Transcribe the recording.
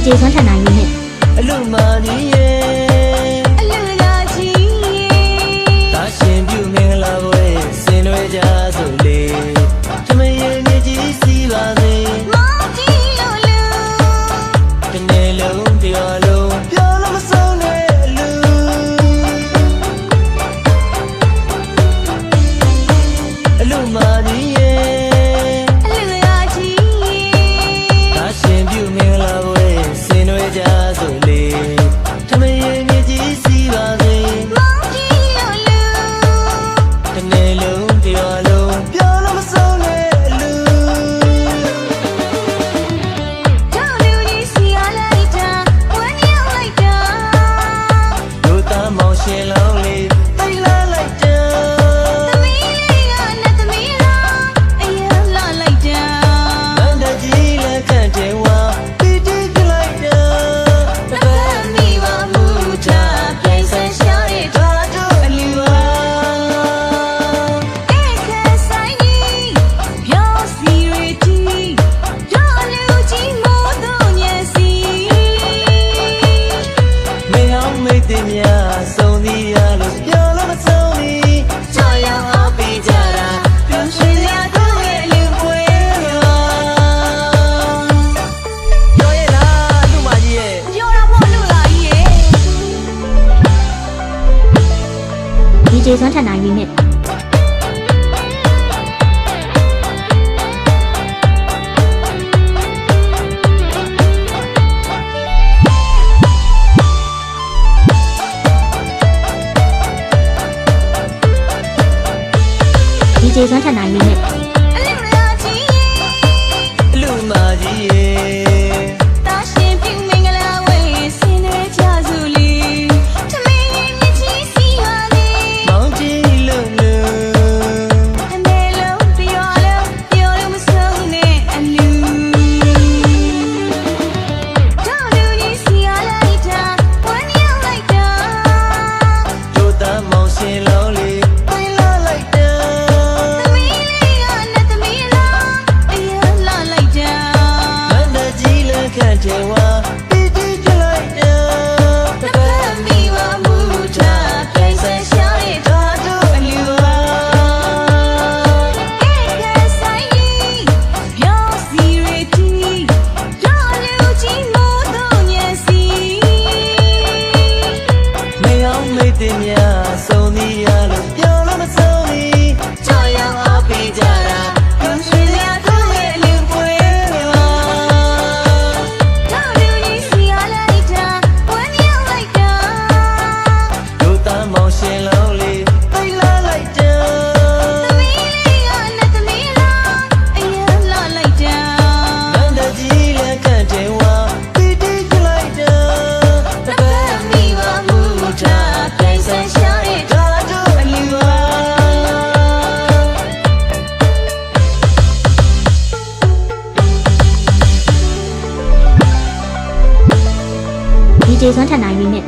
DJ စွမ်းထန်နိုင်remix အလူမာကြီးရဲ့အလူလာကြီးရဲ့ဒါရှင်ပြုမင်္ဂလာပွဲဆင်နွှဲကြစို့လေထမင်းမြကြီးစီးပါစေမောင်ကြီးလို့လူတစ်နေ့လုံးတရားလုံးပြောလို့မဆုံးတဲ့အလူအလူမာကြီးရဲ့အလူလာကြီးရဲ့ဒါရှင်ပြုမင်္ဂလာပွဲဆင်နွှဲကြစို့လေထမင်းမြကြီးစီးပါစေမောင်ကြီးလို့လူတစ်နေ့လုံးတရားလုံးပြောလို့မဆုံးတဲ့အလူကြောက်လူကြီးစီရလိုက်တာဝမ်းရောက်လိုက်တာတို့သားမောင်ရှင်လောင်းလေးသိလာလိုက်တာသမီးလေးကနဲ့သမီးလားအရင်လာလိုက်တာမန္တကြီးလက်ခန့်တယ်ဝါပီတိပြလိုက်တာတပတ်မိပါမူတာပြိုင်ဆန်းရှာတဲ့ ဒါတို့အလူဝါအဲ့ခါဆိုင်ကြီးပြောစီရတီကြောက်လူကြီးမို့တော့ညစီမေဟောင်းမိတ်တင်များစုံသည်ရလို့ပြောလို့မဆုံးသည်ကြောက်ရောက်အောင်ပြီးကြတာပြောရှင်ရတော့ရဲ့လူပွဲရောပြောရလားလူမကြီးရဲ့ပြောတာပေါ့လူလာကြီးရဲ့ DJ စွမ်းထန်နိုင်remix DJ စွမ်းထန်နိုင်remix အလူလာကြီးရဲ့ အလူမကြီးရဲ့ တာရှင်ပြုမင်္ဂလာဝဲဆင်းနေကြစုလီထမင်းမြကြီးစီပါလေ မောင်ကြီးလုံးလုံး အမေလုံးပြောလို့ပြောလို့မဆုံးနဲ့အလူကြောက်လူကြီးစီရလိုက်တာဝမ်းရောက်လိုက်တာ တို့သားမောင်ရှင်လောင်းလေးသိလာလိုက်တာ သမီးလေးကနဲ့သမီးလားအရင်လာလိုက်တာ မန္တကြီးလက်ခန့်တယ်ဝါပီတိပြလိုက်တာတပတ်မိပါမူတာပြိုင်ဆန်းရှာတဲ့ ဒါတို့အလူဝါ အဲ့ကဆိုင်ကြီးပြောစီရတီကြောက်လူကြီးမို့တော့ညစီမေဟောင်းမိတ်တင်များစုံသည်ရလို့ပြောလို့မဆုံးသည်ကြောက်ရောက်အောင်ပြီးကြတာပြောရှင်ရတော့ရဲ့လူပွဲရော ကြောက်လူကြီးစီရလိုက်တာဝမ်းရောက်လိုက်တာ တို့သားမောင်ရှင်လောင်းလေးသိလာလိုက်တာ သမီးလေးကနဲ့သမီးလားအရင်လာလိုက်တာ မန္တကြီးလက်ခန့်တယ်ဝါပီတိပြလိုက်တာ တပတ်မိပါမူတာပြိုင်ဆန်းရှာတဲ့ ဒါတို့အလူဝါ DJ စွမ်းထန်နိုင်remix